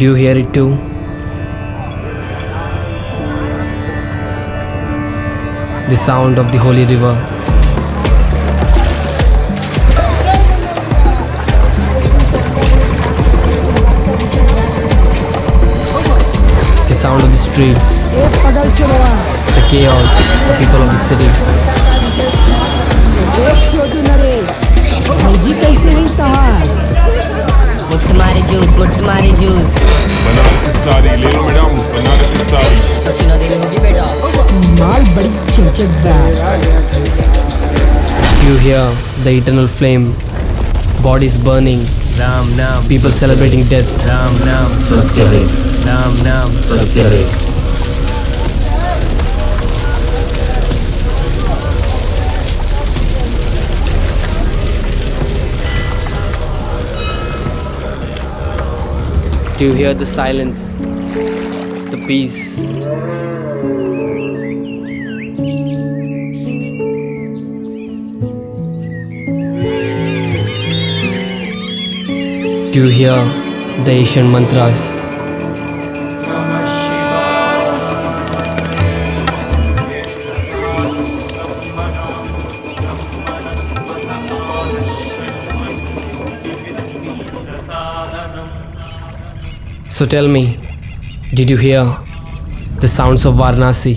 Do you hear it too? The sound of the holy river. The sound of the streets. The chaos, the people of the city. मुट्ठ मारे juice Banarasi sari ले लो madam, Banarasi sari. दक्षिणा देनी होगी बेटा। माल बड़ी चमचकदार। You hear the eternal flame, bodies burning, Ram नाम people celebrating death. Ram नाम सत्य है, राम नाम सत्य है। Do you hear the silence, the peace? Do you hear the ancient mantras? So tell me, did you hear the sounds of Varanasi?